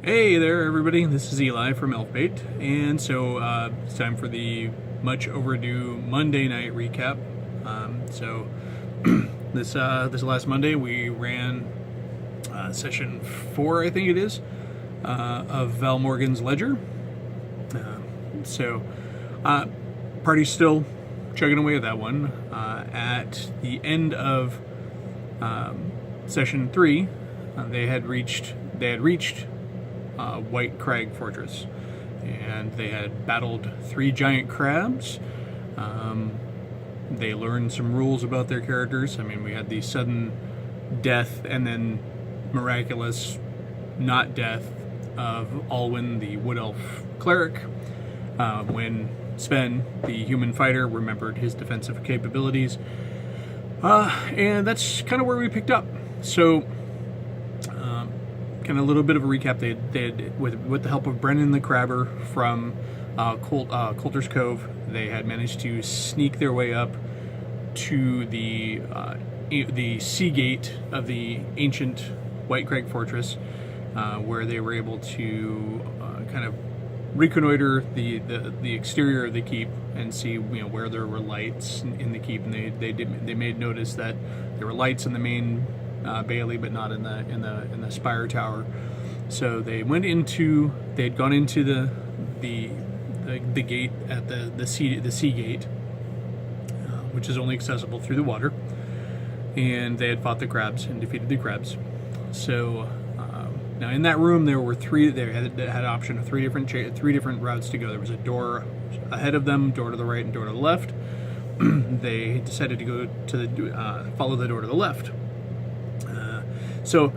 Hey there, everybody. This is Eli from Elfbait, and so it's time for the much overdue Monday night recap. So this last Monday we ran session 4, I think it is, of Valmorgen's Ledger. So party's still chugging away at that one. At the end of session 3, they had reached White Crag Fortress, and they had battled 3 giant crabs. They learned some rules about their characters. I mean, we had the sudden death and then miraculous not death of Alwyn, the Wood Elf cleric, when Sven, the human fighter, remembered his defensive capabilities. And that's kind of where we picked up. So kind of a little bit of a recap. They had, with the help of Brennan the Crabber from Coulter's Cove, they had managed to sneak their way up to the sea gate of the ancient White Crag Fortress, where they were able to kind of reconnoiter the exterior of the keep and see where there were lights in the keep, and they made notice that there were lights in the main bailey, but not in the spire tower. So they had gone into the gate at the sea gate, which is only accessible through the water, and they had fought the crabs and defeated the crabs. So now in that room there were 3. They had an option of 3 different routes to go. There was a door ahead of them, door to the right, and door to the left. They decided to go to follow the door to the left. So,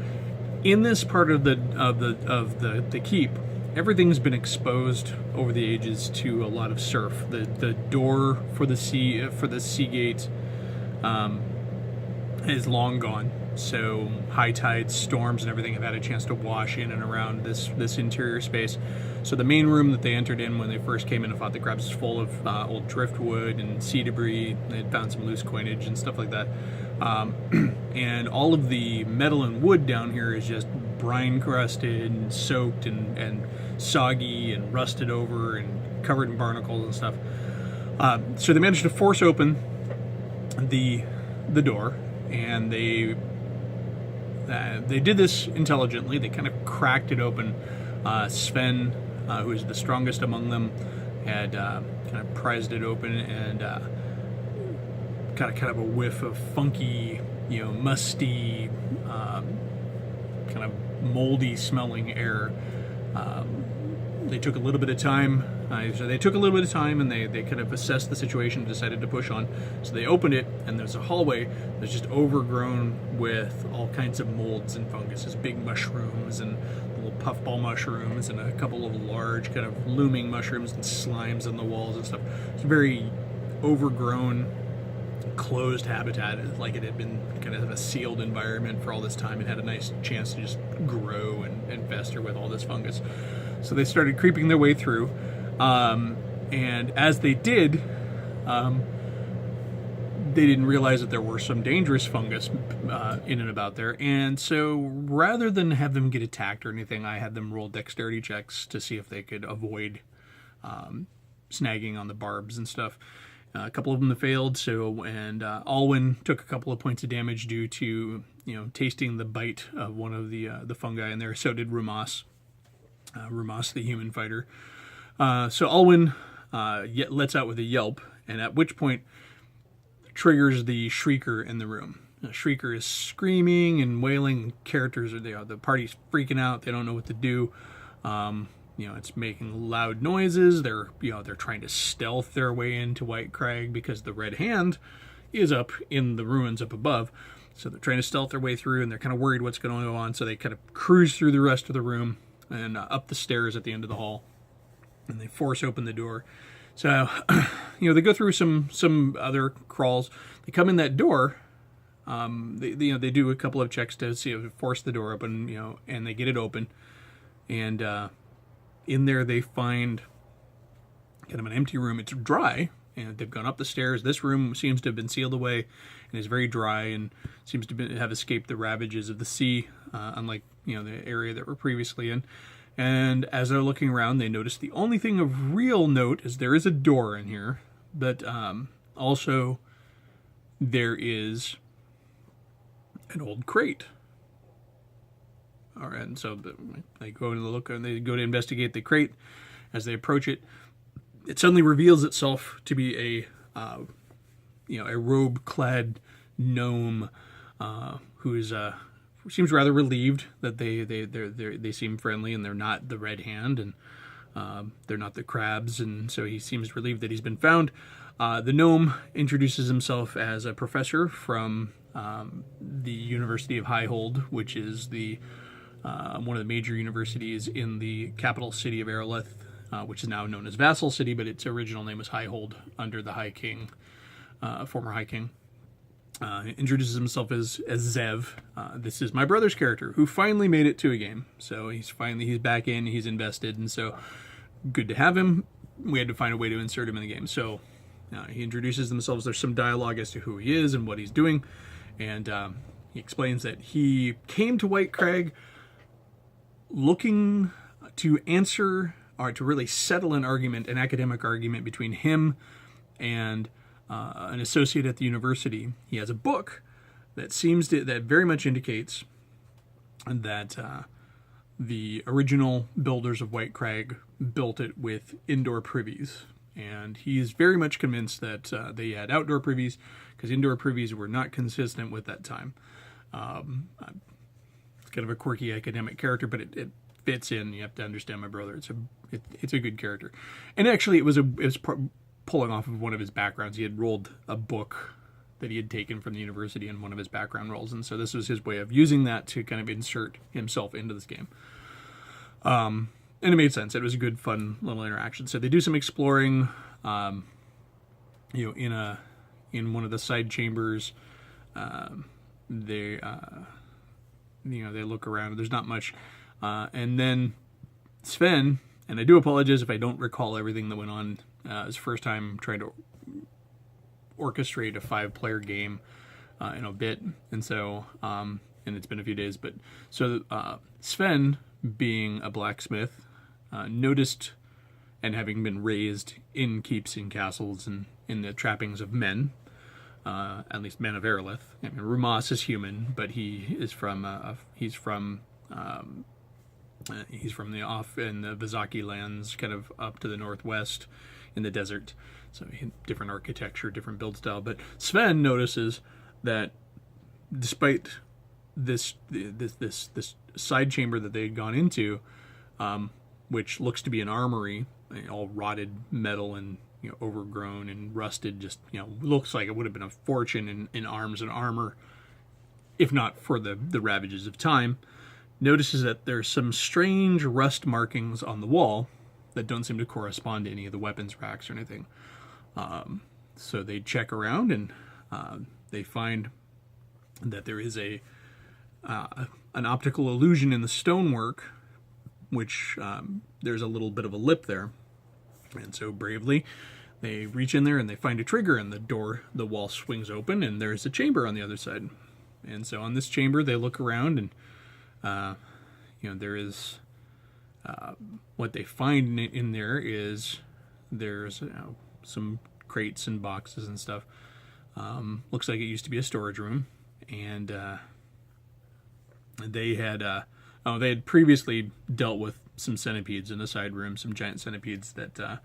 in this part of the keep, everything's been exposed over the ages to a lot of surf. The door for the sea gate is long gone. So high tides, storms, and everything have had a chance to wash in and around this interior space. So the main room that they entered in when they first came in and fought the crabs is full of old driftwood and sea debris. They had found some loose coinage and stuff like that. And all of the metal and wood down here is just brine crusted and soaked and soggy and rusted over and covered in barnacles and stuff. So they managed to force open the door, and they did this intelligently. They kind of cracked it open. Sven, who is the strongest among them, had kind of prized it open and got kind of a whiff of funky, musty, kind of moldy smelling air. They took a little bit of time. And they kind of assessed the situation and decided to push on. So they opened it, and there's a hallway that's just overgrown with all kinds of molds and funguses, big mushrooms and little puffball mushrooms and a couple of large kind of looming mushrooms and slimes on the walls and stuff. It's a very overgrown, closed habitat, like it had been kind of a sealed environment for all this time and had a nice chance to just grow and fester with all this fungus. So they started creeping their way through, and as they did, they didn't realize that there were some dangerous fungus in and about there. And so rather than have them get attacked or anything, I had them roll dexterity checks to see if they could avoid snagging on the barbs and stuff. A couple of them failed, and Alwyn took a couple of points of damage due to tasting the bite of one of the fungi in there. So did Rumas, the human fighter. So Alwyn lets out with a yelp, and at which point triggers the shrieker in the room. The shrieker is screaming and wailing. Characters the party's freaking out. They don't know what to do. It's making loud noises. They're trying to stealth their way into White Crag because the Red Hand is up in the ruins up above. So they're trying to stealth their way through, and they're kind of worried what's going to go on. So they kind of cruise through the rest of the room and up the stairs at the end of the hall, and they force open the door. So they go through some other crawls. They come in that door. They do a couple of checks to see if it force the door open. And they get it open, and in there they find kind of an empty room. It's dry, and they've gone up the stairs. This room seems to have been sealed away and is very dry and seems to have escaped the ravages of the sea, unlike the area that we're previously in. And as they're looking around, they notice the only thing of real note is there is a door in here, but also there is an old crate. All right, and so they go to look and they go to investigate the crate. As they approach it, it suddenly reveals itself to be a robe-clad gnome who is seems rather relieved that they seem friendly and they're not the Red Hand and they're not the crabs, and so he seems relieved that he's been found. The gnome introduces himself as a professor from the University of Highhold, which is one of the major universities in the capital city of Aerolith, which is now known as Vassal City, but its original name was Highhold under the High King, former High King. Introduces himself as Zev. This is my brother's character, who finally made it to a game. So he's back in, he's invested, and so good to have him. We had to find a way to insert him in the game. So he introduces himself. There's some dialogue as to who he is and what he's doing, and he explains that he came to White Crag looking to answer, or to really settle an academic argument between him and an associate at the university. He has a book that that very much indicates that the original builders of White Crag built it with indoor privies, and he is very much convinced that they had outdoor privies because indoor privies were not consistent with that time. It's kind of a quirky academic character, but it fits in. You have to understand my brother. It's a good character, and actually it was pulling off of one of his backgrounds. He had rolled a book that he had taken from the university in one of his background rolls, and so this was his way of using that to kind of insert himself into this game. And it made sense. It was a good, fun little interaction. So they do some exploring, in one of the side chambers. They look around. There's not much, and then Sven, and I do apologize if I don't recall everything that went on. His first time trying to orchestrate a 5-player game in a bit, and so and it's been a few days. But so Sven, being a blacksmith, noticed, and having been raised in keeps and castles and in the trappings of men, at least men of Aerolith. I mean, Rumas is human, but he's from the off in the Vizaki lands, kind of up to the northwest in the desert. So different architecture, different build style. But Sven notices that despite this side chamber that they had gone into, which looks to be an armory, all rotted metal and overgrown and rusted, just looks like it would have been a fortune in arms and armor, if not for the ravages of time. Notices that there's some strange rust markings on the wall that don't seem to correspond to any of the weapons racks or anything. So they check around, and they find that there is an optical illusion in the stonework, which there's a little bit of a lip there. And so bravely, they reach in there and they find a trigger, and the wall swings open, and there's a chamber on the other side. And so on this chamber, they look around, and there is what they find in there is there's some crates and boxes and stuff. Looks like it used to be a storage room, and they had previously dealt with some centipedes in the side room, some giant centipedes that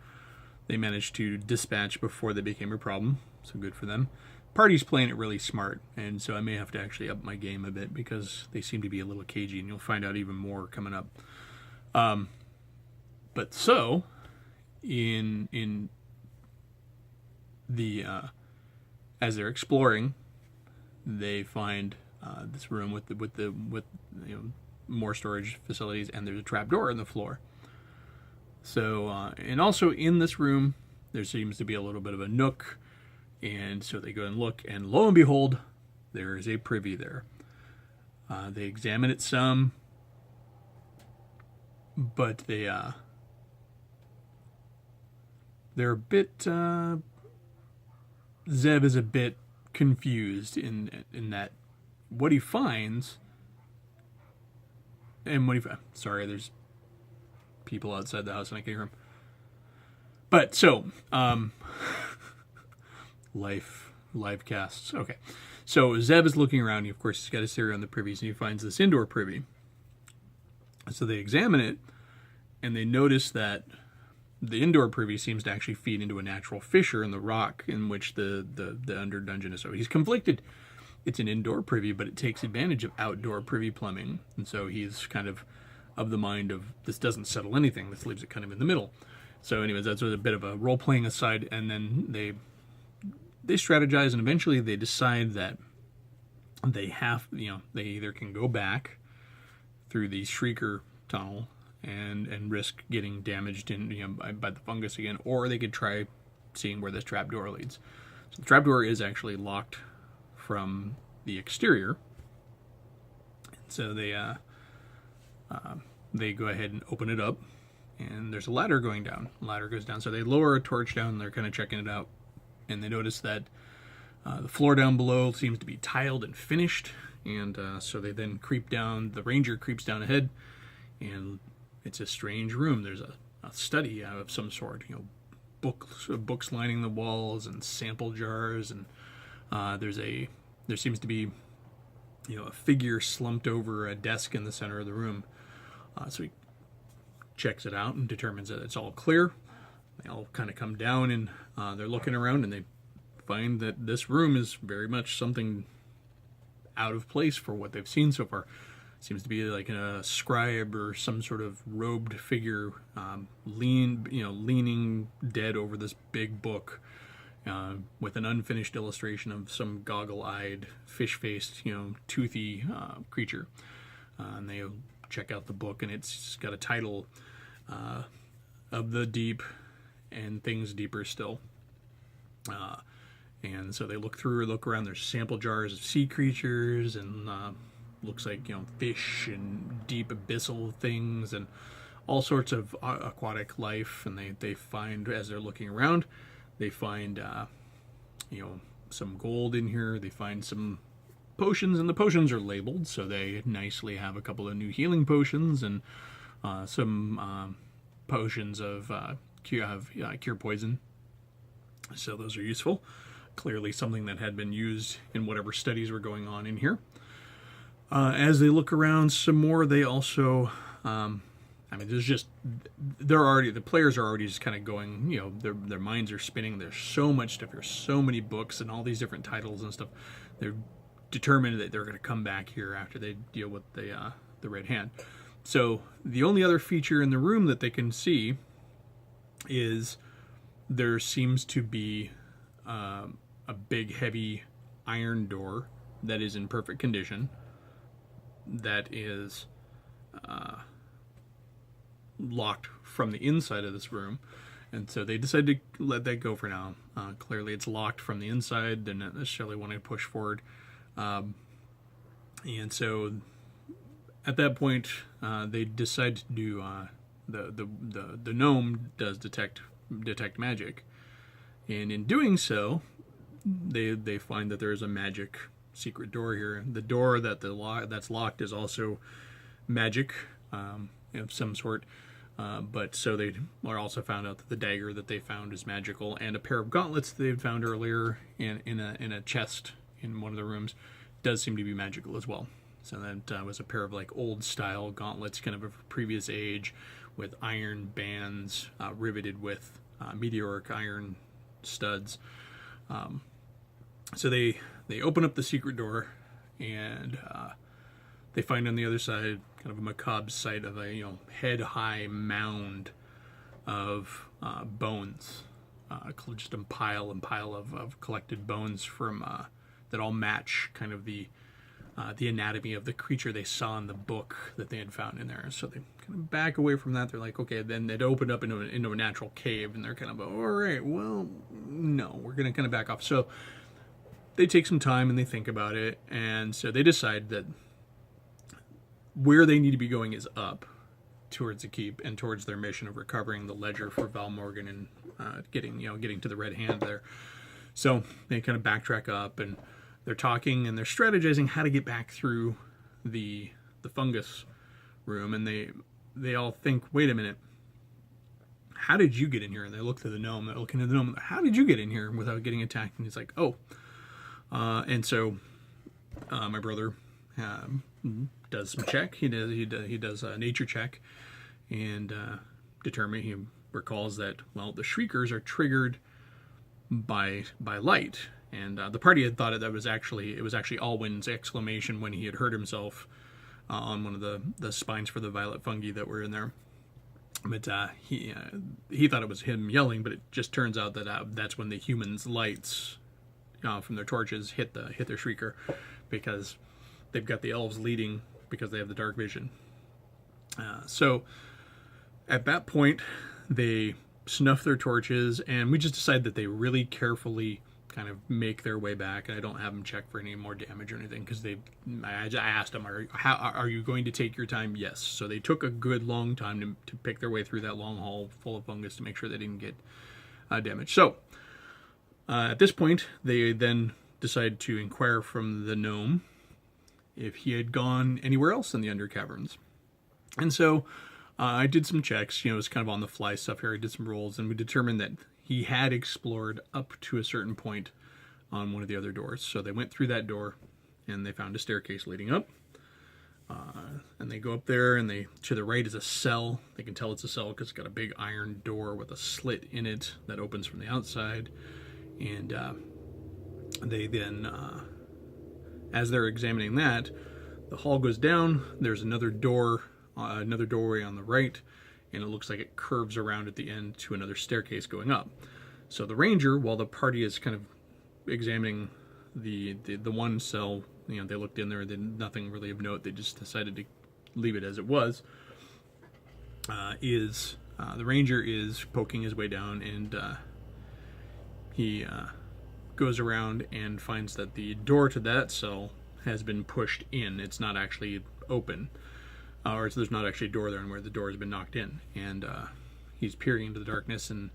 they managed to dispatch before they became a problem. So good for them. Party's playing it really smart, and so I may have to actually up my game a bit because they seem to be a little cagey, and you'll find out even more coming up. But so in the as they're exploring, they find this room with more storage facilities, and there's a trapdoor in the floor. So and also in this room there seems to be a little bit of a nook. And so they go and look, and lo and behold, there is a privy there. They examine it some, but they're a bit. Zev is a bit confused in that what he finds, and there's people outside the house and I can hear them. But so, live casts. Okay. So Zeb is looking around. Of course, he's got his theory on the privies, and he finds this indoor privy. So they examine it, and they notice that the indoor privy seems to actually feed into a natural fissure in the rock in which the under dungeon is. So he's conflicted. It's an indoor privy, but it takes advantage of outdoor privy plumbing. And so he's kind of the mind of, this doesn't settle anything. This leaves it kind of in the middle. So anyways, that's a bit of a role-playing aside. And then they strategize, and eventually they decide that they have, they either can go back through the Shrieker tunnel and risk getting damaged by the fungus again, or they could try seeing where this trapdoor leads. So the trapdoor is actually locked from the exterior, so they go ahead and open it up, and there's a ladder going down. The ladder goes down, so they lower a torch down, and they're kind of checking it out, and they notice that the floor down below seems to be tiled and finished, and so they then creep down. The ranger creeps down ahead, and it's a strange room. There's a study of some sort, books lining the walls and sample jars, and there seems to be a figure slumped over a desk in the center of the room. So he checks it out and determines that it's all clear. They all kind of come down, and they're looking around, and they find that this room is very much something out of place for what they've seen so far. Seems to be like a scribe or some sort of robed figure, leaning dead over this big book, with an unfinished illustration of some goggle-eyed, fish-faced, toothy creature. And they check out the book, and it's got a title, Of the Deep and Things Deeper Still. And so they look around. There's sample jars of sea creatures, and looks like fish and deep abyssal things and all sorts of aquatic life. And they find, as they're looking around, they find some gold in here. They find some potions, and the potions are labeled, so they nicely have a couple of new healing potions and some potions of cure poison. So those are useful. Clearly something that had been used in whatever studies were going on in here. As they look around some more, they also, the players are already just kind of going, their minds are spinning. There's so much stuff. There's so many books and all these different titles and stuff. They're determined that they're going to come back here after they deal with the Red Hand. So the only other feature in the room that they can see is there seems to be a big, heavy iron door that is in perfect condition, that is locked from the inside of this room. And so they decide to let that go for now. Clearly it's locked from the inside. They're not necessarily wanting to push forward. And so at that point, they decide to do the gnome does detect magic, and in doing so, they find that there is a magic secret door here. The door that's locked is also magic of some sort. But so they are also found out that the dagger that they found is magical, and a pair of gauntlets that they had found earlier in a chest in one of the rooms does seem to be magical as well. So that was a pair of old style gauntlets, kind of a previous age, with iron bands riveted with meteoric iron studs. So they open up the secret door, and they find on the other side kind of a macabre sight of a head-high mound of bones, just a pile of collected bones from that all match kind of the anatomy of the creature they saw in the book that they had found in there. So they kind of back away from that. They're like, okay, then it opened up into a natural cave, and they're kind of, all right, well, no, we're going to kind of back off. So they take some time and they think about it, and so they decide that where they need to be going is up towards the keep and towards their mission of recovering the ledger for Valmorgen and getting to the Red Hand there. So they kind of backtrack up, and they're talking and they're strategizing how to get back through the fungus room, and they all think, wait a minute, how did you get in here? And they look to the gnome. They're looking at the gnome. How did you get in here without getting attacked? And he's like, oh. And so my brother does some check. He does a nature check, and he recalls that, well, the shriekers are triggered by light. And the party had thought it was actually Alwyn's exclamation when he had hurt himself on one of the spines for the violet fungi that were in there. But he thought it was him yelling, but it just turns out that that's when the humans' lights from their torches hit their shrieker, because they've got the elves leading because they have the dark vision. So at that point, they snuff their torches, and we just decide that they really carefully kind of make their way back. And I don't have them check for any more damage or anything, because I asked them, are you going to take your time? Yes. So they took a good long time to pick their way through that long hall full of fungus to make sure they didn't get damaged. So at this point, they then decide to inquire from the gnome if he had gone anywhere else in the Under Caverns. And so I did some checks, it was kind of on the fly stuff here. I did some rolls, and we determined that he had explored up to a certain point on one of the other doors. So they went through that door, and they found a staircase leading up. And they go up there, and to the right is a cell. They can tell it's a cell because it's got a big iron door with a slit in it that opens from the outside. And they then, as they're examining that, the hall goes down. There's another doorway on the right, and it looks like it curves around at the end to another staircase going up. So the ranger, while the party is kind of examining the one cell, they looked in there and did nothing really of note. They just decided to leave it as it was. The ranger is poking his way down, and he goes around and finds that the door to that cell has been pushed in. It's not actually open. Or there's not actually a door there, and where the door has been knocked in. And he's peering into the darkness, and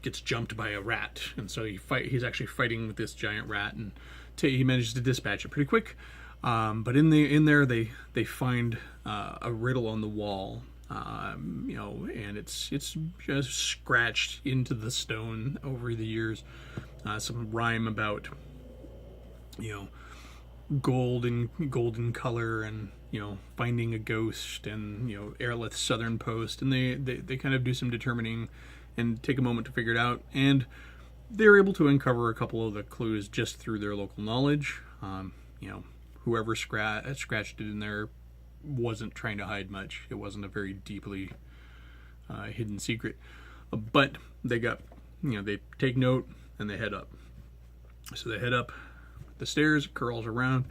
gets jumped by a rat. And so he's actually fighting with this giant rat, and he manages to dispatch it pretty quick. But in there they find a riddle on the wall, and it's just scratched into the stone over the years. Some rhyme about golden color, and finding a ghost, and Aerolith's southern post, and they kind of do some determining and take a moment to figure it out, and they're able to uncover a couple of the clues just through their local knowledge. Whoever scratched it in there wasn't trying to hide much. It wasn't a very deeply hidden secret, but they take note, and they head up. So they head up the stairs, curls around,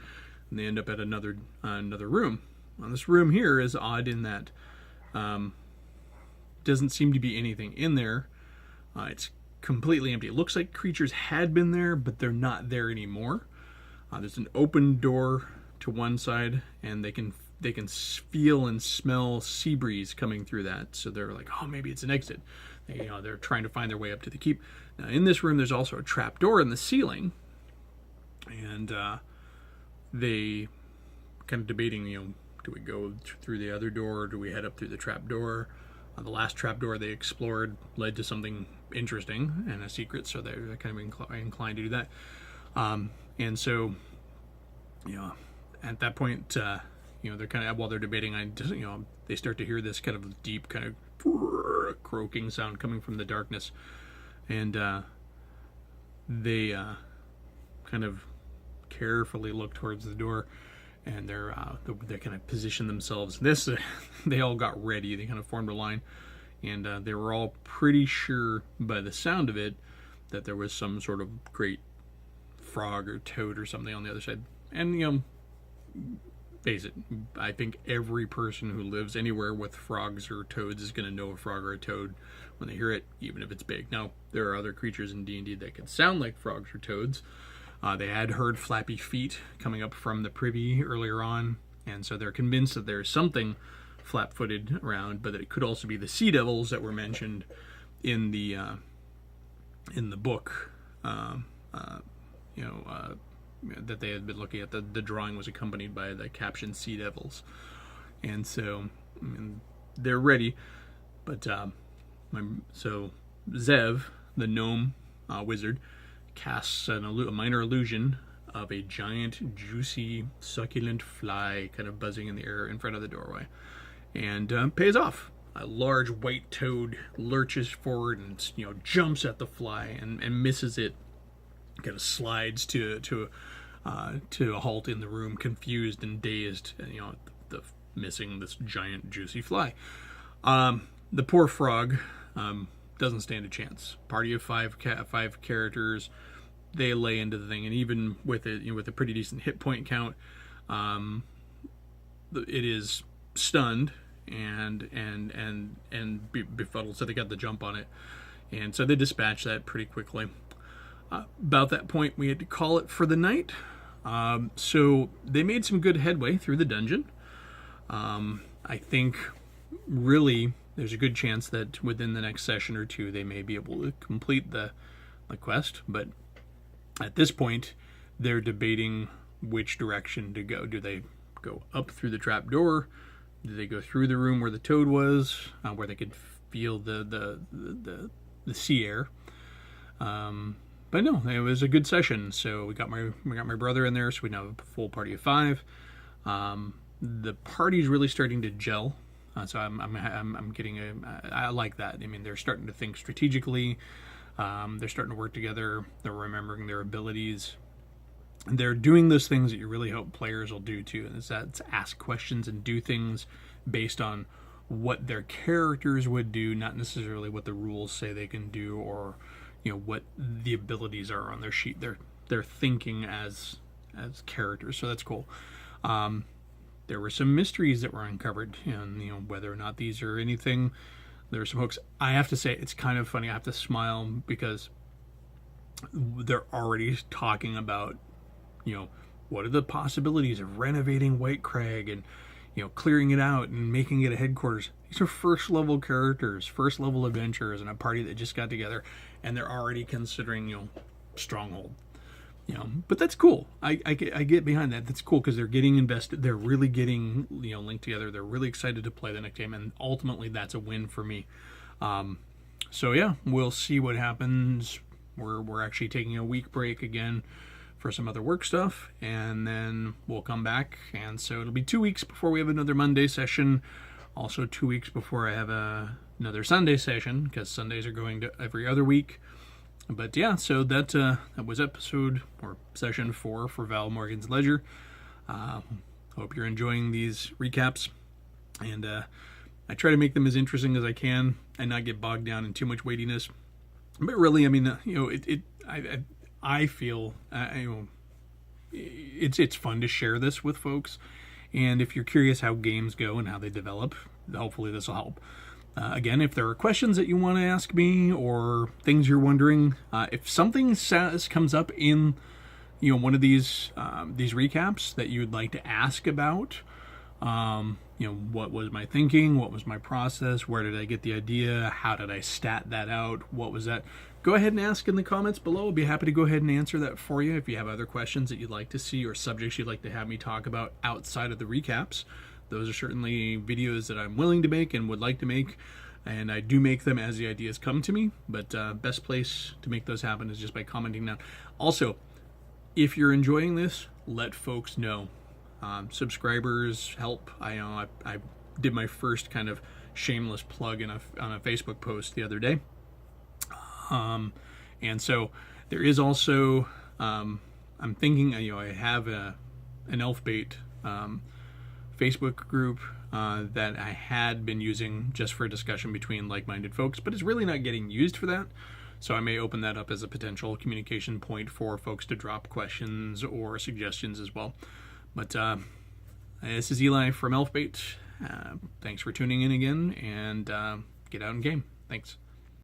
and they end up at another room. Now, this room here is odd in that doesn't seem to be anything in there. It's completely empty. It looks like creatures had been there, but they're not there anymore. There's an open door to one side, and they can feel and smell sea breeze coming through that. So they're like, oh, maybe it's an exit. They're trying to find their way up to the keep. Now, in this room, there's also a trap door in the ceiling, and they kind of debating, do we go through the other door, or do we head up through the trap door? The last trap door they explored led to something interesting and a secret, so they're kind of inclined to do that. And so, at that point, they're kind of, while they're debating, they start to hear this kind of deep kind of croaking sound coming from the darkness, and they kind of carefully look towards the door, and they kind of position themselves. They all got ready. They kind of formed a line, and they were all pretty sure by the sound of it that there was some sort of great frog or toad or something on the other side. And face it, I think every person who lives anywhere with frogs or toads is going to know a frog or a toad when they hear it, even if it's big. Now, there are other creatures in D&D that can sound like frogs or toads. They had heard flappy feet coming up from the privy earlier on, and so they're convinced that there's something flap-footed around, but that it could also be the sea devils that were mentioned in the book. That they had been looking at. The drawing was accompanied by the caption "Sea Devils," and so they're ready. But so Zev, the gnome wizard, casts a minor illusion of a giant, juicy, succulent fly kind of buzzing in the air in front of the doorway, and pays off. A large white toad lurches forward and jumps at the fly and misses it. Kind of slides to a halt in the room, confused and dazed. The missing this giant juicy fly. The poor frog doesn't stand a chance. Party of five characters. They lay into the thing, and even with it, with a pretty decent hit point count, it is stunned and befuddled. So they got the jump on it, and so they dispatch that pretty quickly. About that point, we had to call it for the night. So they made some good headway through the dungeon. I think really there's a good chance that within the next session or two they may be able to complete the quest, but at this point they're debating which direction to go. Do they go up through the trap door? Do they go through the room where the toad was, where they could feel the sea air? But no, it was a good session. So we got my brother in there, so we now have a full party of 5. The party's really starting to gel. So I'm getting I like that. I mean, they're starting to think strategically. They're starting to work together. They're remembering their abilities. They're doing those things that you really hope players will do too, and it's ask questions and do things based on what their characters would do, not necessarily what the rules say they can do, or what the abilities are on their sheet. They're thinking as characters, so that's cool. There were some mysteries that were uncovered, and whether or not these are anything. There are some hooks. I have to say, it's kind of funny. I have to smile because they're already talking about, what are the possibilities of renovating White Crag and, clearing it out and making it a headquarters. These are first level characters, first level adventurers, and a party that just got together, and they're already considering, Stronghold. But that's cool. I get behind that. That's cool because they're getting invested. They're really getting linked together. They're really excited to play the next game, and ultimately that's a win for me. So yeah, we'll see what happens. We're actually taking a week break again for some other work stuff, and then we'll come back. And so it'll be 2 weeks before we have another Monday session. Also 2 weeks before I have another Sunday session, because Sundays are going to every other week. But yeah, so that was episode or session 4 for Valmorgen's Ledger. Hope you're enjoying these recaps, and I try to make them as interesting as I can and not get bogged down in too much weightiness. But really, I mean, I feel it's fun to share this with folks, and if you're curious how games go and how they develop, hopefully this will help. Again, if there are questions that you want to ask me or things you're wondering, if something comes up in one of these recaps that you would like to ask about, what was my thinking, what was my process, where did I get the idea, how did I stat that out, what was that, go ahead and ask in the comments below. I'll be happy to go ahead and answer that for you. If you have other questions that you'd like to see or subjects you'd like to have me talk about outside of the recaps, those are certainly videos that I'm willing to make and would like to make, and I do make them as the ideas come to me, but best place to make those happen is just by commenting down. Also, if you're enjoying this, let folks know. Subscribers help. I did my first kind of shameless plug on a Facebook post the other day, and so there is also I'm thinking I have an Elfbait Facebook group that I had been using just for discussion between like-minded folks, but it's really not getting used for that. So I may open that up as a potential communication point for folks to drop questions or suggestions as well. But this is Eli from Elfbait. Thanks for tuning in again, and get out and game. Thanks.